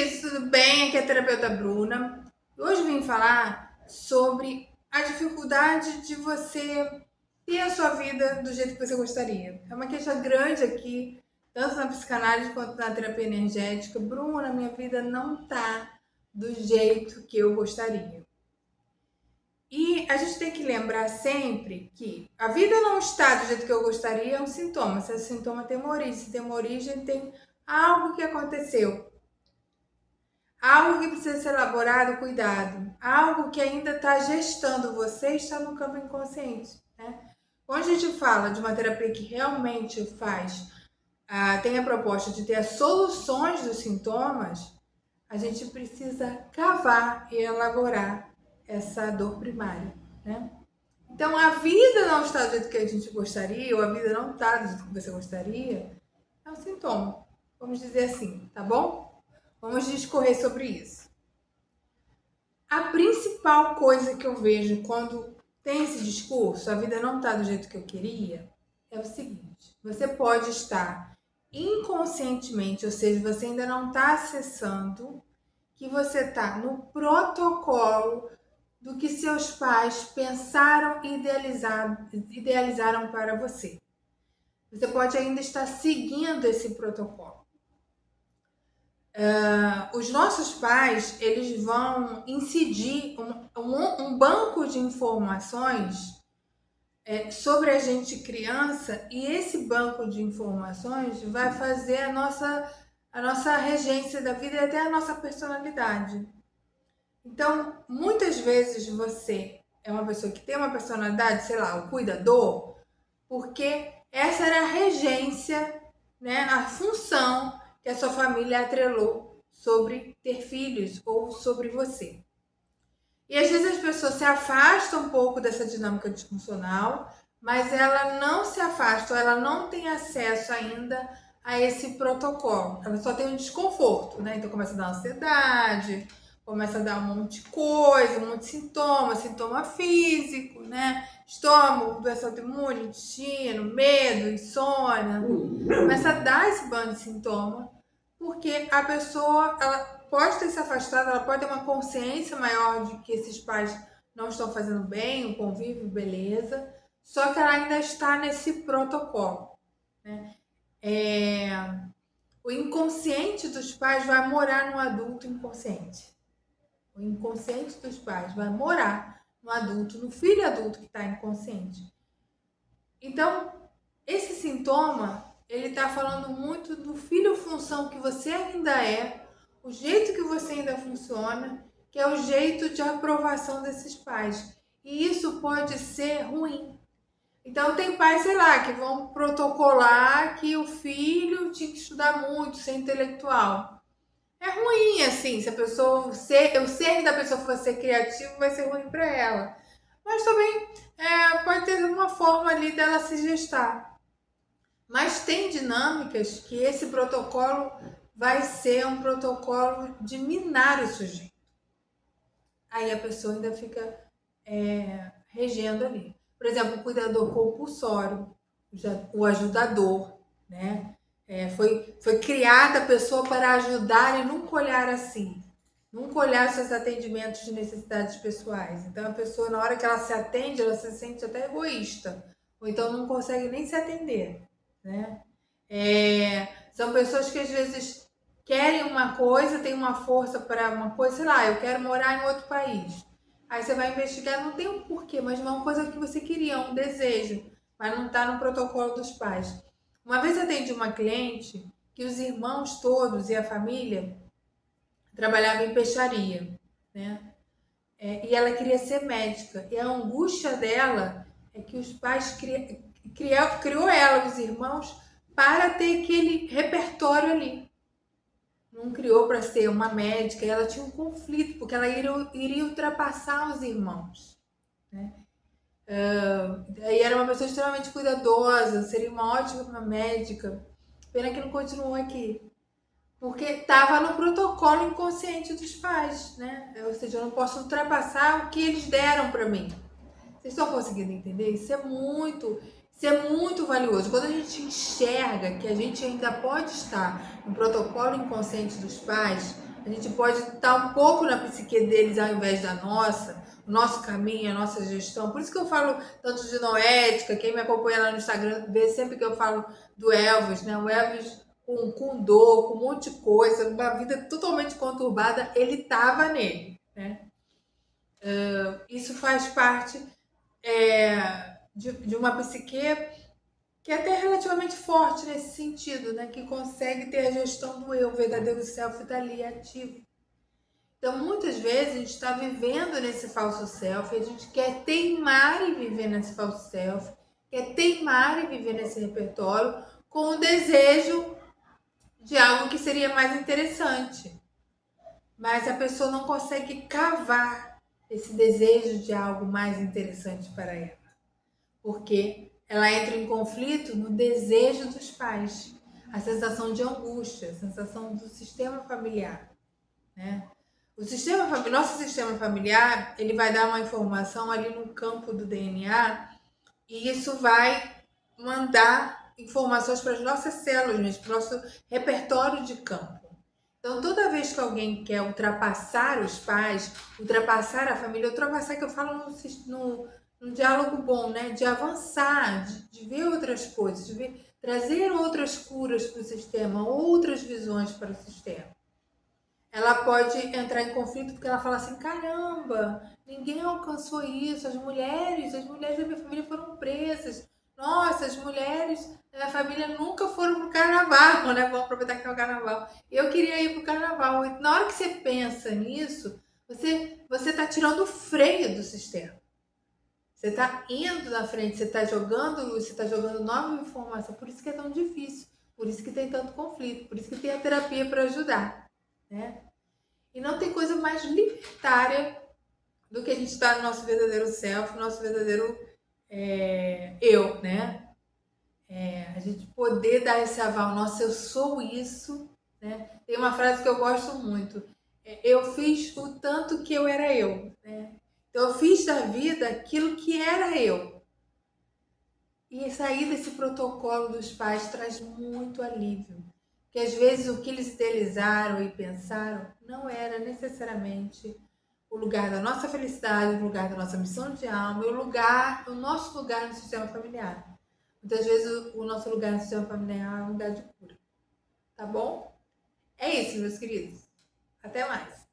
isso, tudo bem? Aqui é a terapeuta Bruna. Hoje eu vim falar sobre a dificuldade de você ter a sua vida do jeito que você gostaria. É uma queixa grande aqui, tanto na psicanálise quanto na terapia energética. Bruna, minha vida não tá do jeito que eu gostaria. E a gente tem que lembrar sempre que a vida não está do jeito que eu gostaria é um sintoma. Se esse sintoma tem uma origem, se tem uma origem, tem algo que aconteceu. Algo que precisa ser elaborado, cuidado. Algo que ainda está gestando você está no campo inconsciente. Né? Quando a gente fala de uma terapia que realmente tem a proposta de ter as soluções dos sintomas, a gente precisa cavar e elaborar essa dor primária. Né? Então, a vida não está do jeito que a gente gostaria, ou a vida não está do jeito que você gostaria, é um sintoma. Vamos dizer assim, tá bom? Vamos discorrer sobre isso. A principal coisa que eu vejo quando tem esse discurso, a vida não está do jeito que eu queria, é o seguinte: você pode estar inconscientemente, ou seja, você ainda não está acessando, que você está no protocolo do que seus pais pensaram e idealizaram para você. Você pode ainda estar seguindo esse protocolo. Os nossos pais, eles vão incidir um banco de informações sobre a gente criança, e esse banco de informações vai fazer a nossa regência da vida e até a nossa personalidade. Então, muitas vezes você é uma pessoa que tem uma personalidade, sei lá, o cuidador, porque essa era a regência, né, a função que a sua família atrelou sobre ter filhos ou sobre você. E às vezes as pessoas se afastam um pouco dessa dinâmica disfuncional, mas ela não se afasta, ou ela não tem acesso ainda a esse protocolo. Ela só tem um desconforto, né? Então começa a dar ansiedade, começa a dar um monte de coisa, um monte de sintoma físico, né? Estômago, doença autoimune, intestino, medo, insônia. Começa a dar esse bando de sintoma, porque a pessoa, ela pode ter se afastado, ela pode ter uma consciência maior de que esses pais não estão fazendo bem, o convívio, beleza, só que ela ainda está nesse protocolo. Né? O inconsciente dos pais vai morar no adulto inconsciente. O inconsciente dos pais vai morar no adulto, no filho adulto que está inconsciente. Então, esse sintoma, ele está falando muito do filho-função que você ainda é, o jeito que você ainda funciona, que é o jeito de aprovação desses pais. E isso pode ser ruim. Então, tem pais, sei lá, que vão protocolar que o filho tinha que estudar muito, ser intelectual. É ruim, assim, se a pessoa, o ser da pessoa for ser criativo, vai ser ruim para ela. Mas também pode ter uma forma ali dela se gestar. Mas tem dinâmicas que esse protocolo vai ser um protocolo de minar o sujeito. Aí a pessoa ainda fica regendo ali. Por exemplo, o cuidador compulsório, o ajudador, né? Foi criada a pessoa para ajudar e nunca olhar assim. Nunca olhar seus atendimentos de necessidades pessoais. Então, a pessoa, na hora que ela se atende, ela se sente até egoísta. Ou então não consegue nem se atender. Né? São pessoas que às vezes querem uma coisa, tem uma força para uma coisa, sei lá, eu quero morar em outro país. Aí você vai investigar, não tem um porquê, mas não é uma coisa que você queria, um desejo, mas não está no protocolo dos pais. Uma vez eu atendi uma cliente que os irmãos todos e a família trabalhavam em peixaria, né? E ela queria ser médica. E a angústia dela é que os pais criou ela, os irmãos, para ter aquele repertório ali. Não criou para ser uma médica, e ela tinha um conflito, porque ela iria ultrapassar os irmãos. Né? E era uma pessoa extremamente cuidadosa, seria uma ótima médica. Pena que não continuou aqui. Porque estava no protocolo inconsciente dos pais, né? Ou seja, eu não posso ultrapassar o que eles deram para mim. Vocês estão conseguindo entender? Isso é muito valioso. Quando a gente enxerga que a gente ainda pode estar no protocolo inconsciente dos pais, A gente pode estar um pouco na psique deles ao invés da nossa, o nosso caminho, a nossa gestão. Por isso que eu falo tanto de noética. Quem me acompanha lá no Instagram vê sempre que eu falo do Elvis, né? O Elvis com dor, com um monte de coisa, uma vida totalmente conturbada, ele estava nele, né? Isso faz parte de uma psique que é até relativamente forte nesse sentido, né? Que consegue ter a gestão do eu, o verdadeiro self está ali ativo. Então, muitas vezes a gente está vivendo nesse falso self, a gente quer teimar e viver nesse falso self, quer teimar e viver nesse repertório com o desejo de algo que seria mais interessante. Mas a pessoa não consegue cavar esse desejo de algo mais interessante para ela, porque ela entra em conflito no desejo dos pais, a sensação de angústia, a sensação do sistema familiar, né? Nosso sistema familiar, ele vai dar uma informação ali no campo do DNA e isso vai mandar informações para as nossas células, para o nosso repertório de campo. Então, toda vez que alguém quer ultrapassar os pais, ultrapassar a família, ultrapassar que eu falo no diálogo bom, né? De avançar, de ver outras coisas, trazer outras curas para o sistema, outras visões para o sistema. Ela pode entrar em conflito porque ela fala assim, caramba, ninguém alcançou isso, as mulheres da minha família foram presas. Nossa, as mulheres da minha família nunca foram pro carnaval, né? Vamos aproveitar que é o carnaval. Eu queria ir pro carnaval. E na hora que você pensa nisso, você tá tirando o freio do sistema. Você tá indo na frente, você tá jogando luz, você tá jogando nova informação. Por isso que é tão difícil, por isso que tem tanto conflito, por isso que tem a terapia para ajudar, né? E não tem coisa mais libertária do que a gente estar no nosso verdadeiro self, no nosso verdadeiro eu, né? A gente poder dar esse aval, nossa, eu sou isso, né? Tem uma frase que eu gosto muito, eu fiz o tanto que eu era eu, né? Então eu fiz da vida aquilo que era eu. E sair desse protocolo dos pais traz muito alívio. Porque às vezes o que eles idealizaram e pensaram não era necessariamente o lugar da nossa felicidade, o lugar da nossa missão de alma, o nosso lugar no sistema familiar. Muitas vezes o nosso lugar no sistema familiar é um lugar de cura. Tá bom? É isso, meus queridos. Até mais.